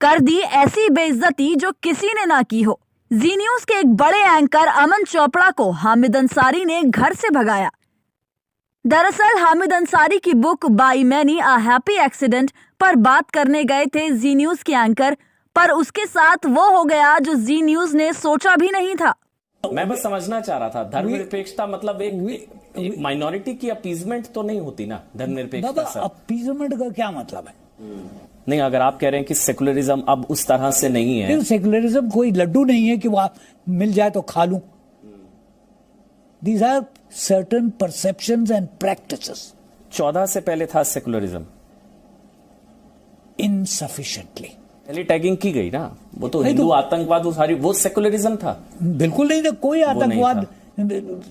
कर दी ऐसी बेइज्जती जो किसी ने ना की हो। जी न्यूज के एक बड़े एंकर अमन चोपड़ा को हामिद अंसारी ने घर से भगाया। दरअसल हामिद अंसारी की book by many a happy accident पर बात करने गए थे जी न्यूज के एंकर, पर उसके साथ वो हो गया जो जी न्यूज ने सोचा भी नहीं था। मैं बस समझना चाह रहा था, धर्मनिरपेक्षता मतलब एक माइनॉरिटी की अपीजमेंट तो नहीं होती ना। धर्मनिरपेक्षता अपीजमेंट का क्या मतलब है? नहीं, अगर आप कह रहे हैं कि सेकुलरिज्म अब उस तरह से नहीं है। सेकुलरिज्म कोई लड्डू नहीं है कि वो आप मिल जाए तो खा लूं। These are certain perceptions and practices. 14 से पहले था सेकुलरिज्म। Insufficiently. पहले टैगिंग की गई ना, वो तो हिंदू आतंकवाद वो सारी वो सेकुलरिज्म था। बिल्कुल नहीं था, कोई आतंकवाद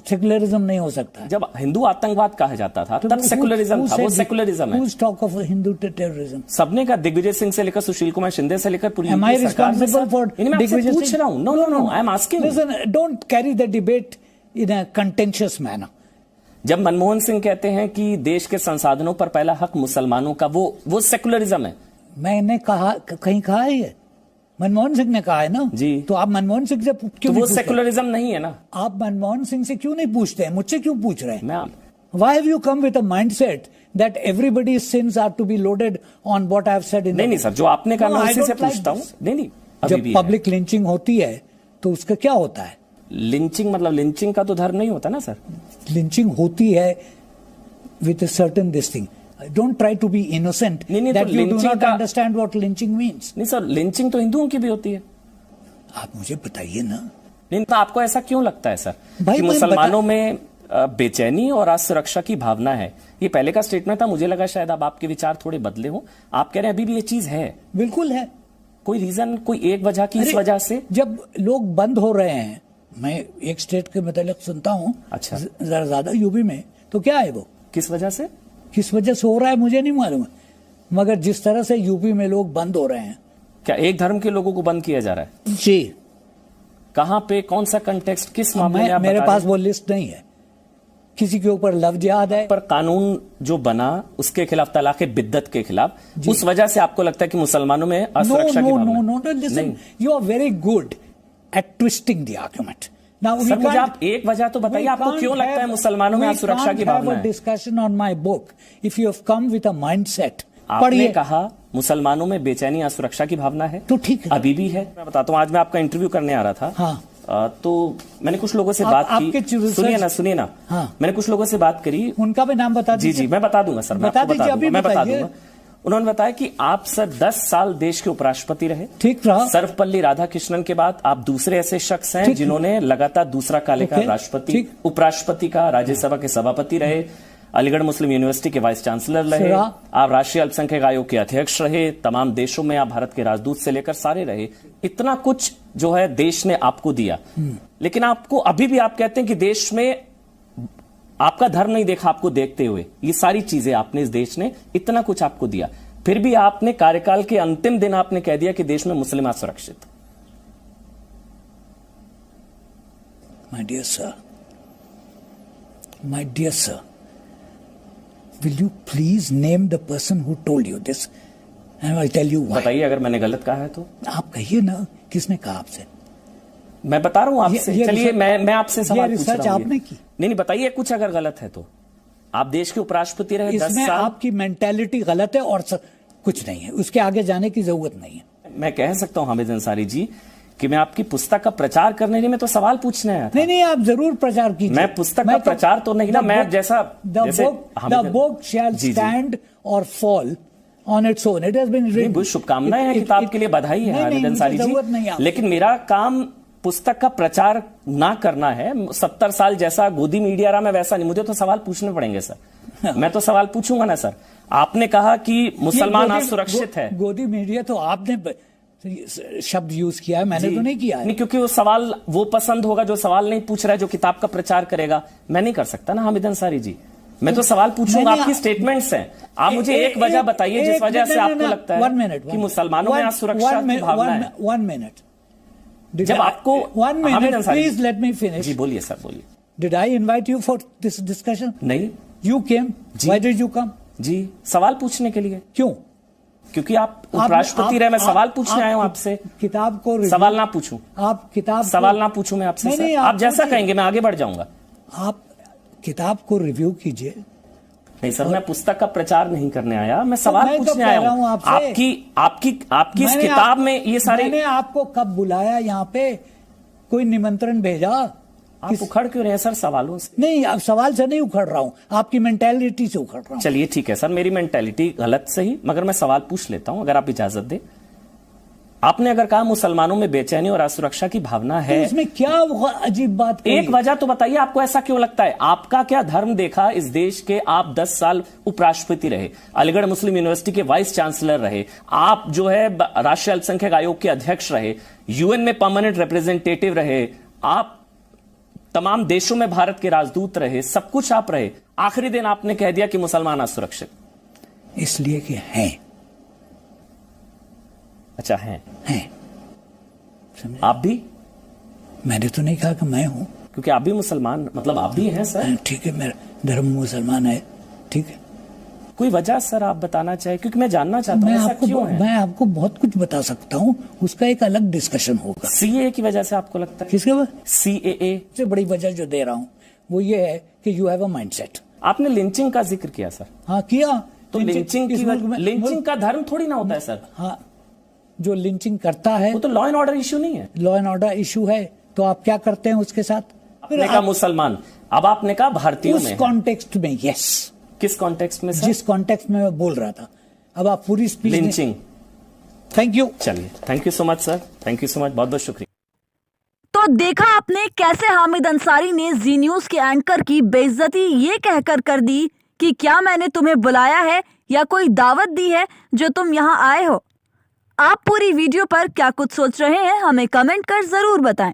सेकुलरिज्म नहीं हो सकता। जब हिंदू आतंकवाद कहा जाता था तब सेकुलरिज्म था, वो सेकुलरिज्म है। Who's talk of Hindu terrorism? सबने का, दिग्विजय सिंह से लेकर सुशील कुमार शिंदे से लेकर पूरी Am I responsible for Digvijay पूछ रहा हूँ। No, I am asking. Listen, don't carry the debate in a contentious manner. जब मनमोहन सिंह कहते हैं कि देश के संसाधनों पर पहला हक मुसलमानों का, वो सेकुलरिज्म है। मैंने कहा, कहीं कहा है ये? मनमोहन सिंह ने कहा है ना जी। तो आप मनमोहन सिंह से क्यों तो वो सेकुलरिज्म नहीं है ना? आप मनमोहन सिंह से क्यों नहीं पूछते हैं? मुझसे क्यों पूछ रहे हैं? Why have you come with a mindset that everybody's sins are to be loaded on what I have said in? नहीं सर, जो आपने कहा मैं उसी से पूछता हूँ। नहीं, जब पब्लिक लिंचिंग होती है तो उसका क्या होता है? लिंचिंग मतलब लिंचिंग का तो धर्म नहीं होता ना सर। लिंचिंग होती है with a certain this thing. Don't try to be innocent that you do not understand what lynching means. नहीं सर, लिंचिंग तो हिंदुओं की भी होती है। आप मुझे बताइए ना। नहीं तो आपको ऐसा क्यों लगता है सर कि मुसलमानों में बेचैनी और असुरक्षा की भावना है? ये पहले का स्टेटमेंट था, मुझे लगा शायद अब आपके विचार थोड़े बदले हो। आप कह रहे हैं अभी भी ये चीज है? बिल्कुल है। कोई रीजन, कोई एक वजह की इस वजह से? जब लोग बंद हो रहे हैं, मैं एक स्टेट के मतलब सुनता हूँ, अच्छा, जरा ज्यादा यूपी में, तो क्या है वो? किस वजह से? किस वजह से हो रहा है मुझे नहीं मालूम है, मगर जिस तरह से यूपी में लोग बंद हो रहे हैं। क्या एक धर्म के लोगों को बंद किया जा रहा है? जी। कहां पे, कौन सा कंटेक्स्ट, किस मामले में? मेरे पास वो लिस्ट नहीं है। किसी के ऊपर लफ्ज याद है? पर कानून जो बना उसके खिलाफ, तलाक बिद्दत के खिलाफ, उस वजह से आपको लगता है कि मुसलमानों में असुरक्षा की भावना? No, listen, you are very good at twisting the argument. Sir, मुझे आप एक वजह तो बताइए, आपको क्यों लगता है मुसलमानों में असुरक्षा की भावना है? Discussion on my book if you have come with a mindset. आपने कहा मुसलमानों में बेचैनी, असुरक्षा की भावना है, तो ठीक है, अभी भी है। मैं बताता हूँ, आज मैं आपका इंटरव्यू करने आ रहा था। हाँ। तो मैंने कुछ लोगों से बात की। सुनिए ना। हाँ। मैंने कुछ लोगों से बात करी। उनका भी नाम बता दीजिए। जी, मैं बता दूंगा सर, मैं बता दूंगा। उन्होंने बताया कि आप सर 10 साल देश के उपराष्ट्रपति रहे। ठीक रहा। सर्वपल्ली राधाकृष्णन के बाद आप दूसरे ऐसे शख्स हैं जिन्होंने लगातार दूसरा कालेकाल राष्ट्रपति, उपराष्ट्रपति का, राज्यसभा के सभापति रहे, अलीगढ़ मुस्लिम यूनिवर्सिटी के वाइस चांसलर रहे, आप राष्ट्रीय अल्पसंख्यक आयोग के अध्यक्ष रहे, तमाम देशों में आप भारत के राजदूत से लेकर सारे रहे। इतना कुछ जो है देश ने आपको दिया, लेकिन आपको अभी भी आप कहते हैं कि देश में आपका धर्म नहीं देखा आपको देखते हुए। ये सारी चीजें आपने, इस देश ने इतना कुछ आपको दिया, फिर भी आपने कार्यकाल के अंतिम दिन आपने कह दिया कि देश में मुस्लिम असुरक्षित। My dear sir, will you please name the person who told you this and I'll tell you why. बताइए अगर मैंने गलत कहा है तो। आप कहिए ना, किसने कहा आपसे? मैं बता रहा हूं आपसे। चलिए मैं आपसे सवाल पूछ रहा हूं। आपने की? नहीं, बताइए कुछ अगर गलत है तो। आप देश के उपराष्ट्रपति रहे 10 साल। आपकी मेंटालिटी गलत है और कुछ नहीं है, उसके आगे जाने की जरूरत नहीं है। मैं कह सकता हूं हामिद अंसारी जी कि मैं आपकी पुस्तक का प्रचार करने नहीं, मैं तो सवाल पूछने आया था। नहीं, आप जरूर प्रचार कीजिए। मैं पुस्तक का प्रचार तो नहीं ना, मैं जैसा द बुक शैल स्टैंड और fall on its own. It has been written. बहुत शुभकामनाएं हैं, किताब के लिए बधाई है हामिद अंसारी जी, लेकिन मेरा काम पुस्तक का प्रचार ना करना है। 70 साल जैसा गोदी मीडिया रहा, मैं वैसा नहीं। मुझे तो सवाल पूछने पड़ेंगे सर। मैं तो सवाल पूछूंगा ना सर। आपने कहा कि मुसलमान असुरक्षित है। गोदी मीडिया तो आपने शब्द यूज किया है, मैंने तो नहीं किया है। नहीं, क्योंकि वो सवाल वो पसंद होगा जो सवाल नहीं पूछ रहा है, जो किताब का प्रचार करेगा। मैं नहीं कर सकता ना हामिद अंसारी जी। मैं तो सवाल पूछूंगा, आपकी स्टेटमेंट्स हैं। आप मुझे एक वजह बताइए जिस वजह से आपको लगता है कि मुसलमानों में असुरक्षा की भावना है। 1 मिनट। जब आपको 1 minute, please let me finish. जी बोलिए सर, बोलिए। Did I invite you for this discussion? नहीं। You came. Why did you come? जी, सवाल पूछने के लिए। क्यों? क्योंकि आप उपराष्ट्रपति रहे। मैं सवाल पूछने आया हूं आपसे। किताब को सवाल ना पूछूं? आप किताब सवाल ना पूछूं मैं आपसे? सर आप जैसा कहेंगे मैं आगे बढ़ जाऊंगा। आप किताब को रिव्यू कीजिए। नहीं सर, मैं पुस्तक का प्रचार नहीं करने आया, मैं सवाल पूछने आया हूं आपकी इस किताब में ये सारे। मैंने आपको कब बुलाया यहाँ पे? कोई निमंत्रण भेजा? आप उखड़ क्यों रहे हैं सर सवालों से? नहीं, अब सवाल से नहीं उखड़ रहा हूं, आपकी मेंटेलिटी से उखड़ रहा हूं। चलिए ठीक है सर, मेरी मेंटेलिटी गलत सही, मगर मैं सवाल पूछ लेता हूं अगर आप इजाजत दें। आपने अगर कहा मुसलमानों में बेचैनी और असुरक्षा की भावना है, तो इसमें क्या अजीब बात? एक वजह तो बताइए, आपको ऐसा क्यों लगता है? आपका क्या धर्म देखा इस देश के? आप 10 साल उपराष्ट्रपति रहे, अलीगढ़ मुस्लिम यूनिवर्सिटी के वाइस चांसलर रहे, आप जो है राष्ट्रीय अल्पसंख्यक आयोग के अध्यक्ष रहे, यूएन में परमानेंट रिप्रेजेंटेटिव रहे, आप तमाम देशों में भारत के राजदूत रहे, सब कुछ आप रहे। आखिरी दिन आपने कह दिया कि मुसलमान असुरक्षित। इसलिए कि हैं। अच्छा हैं? आप भी? मैंने तो नहीं कहा कि मैं हूं, क्योंकि आप भी मुसलमान, मतलब आप भी हैं सर। ठीक है, मेरा धर्म मुसलमान है, ठीक है। कोई वजह सर आप बताना चाहे? क्योंकि मैं जानना चाहता हूं ऐसा क्यों है। मैं आपको बहुत कुछ बता सकता हूं, उसका एक अलग डिस्कशन होगा। सीएए की वजह से आपको लगता है? किसके वजह? सीएए से बड़ी वजह जो दे रहा हूं वो ये है कि यू हैव अ माइंडसेट। आपने लिंचिंग का जिक्र किया सर। हाँ किया। तो लिंचिंग का धर्म थोड़ी ना होता है सर। हाँ, जो लिंचिंग करता है वो तो लॉ एंड ऑर्डर इश्यू नहीं है। लॉ एंड ऑर्डर इश्यू है, तो आप क्या करते हैं उसके साथ? आपने कहा मुसलमान, अब आपने कहा भारतीयों में। उस कॉन्टेक्स्ट में, यस। किस कॉन्टेक्स्ट में सर? जिस कॉन्टेक्स्ट में मैं बोल रहा था। अब आप पूरी स्पीच लिंचिंग। Thank you. चलिए, thank you so much sir, thank you so much, बहुत बहुत शुक्रिया। तो देखा आपने कैसे हामिद अंसारी ने जी न्यूज के एंकर की बेइज्जती ये कहकर कर दी कि क्या मैंने तुम्हें बुलाया है या कोई दावत दी है जो तुम यहाँ आए हो। आप पूरी वीडियो पर क्या कुछ सोच रहे हैं हमें कमेंट कर जरूर बताएं।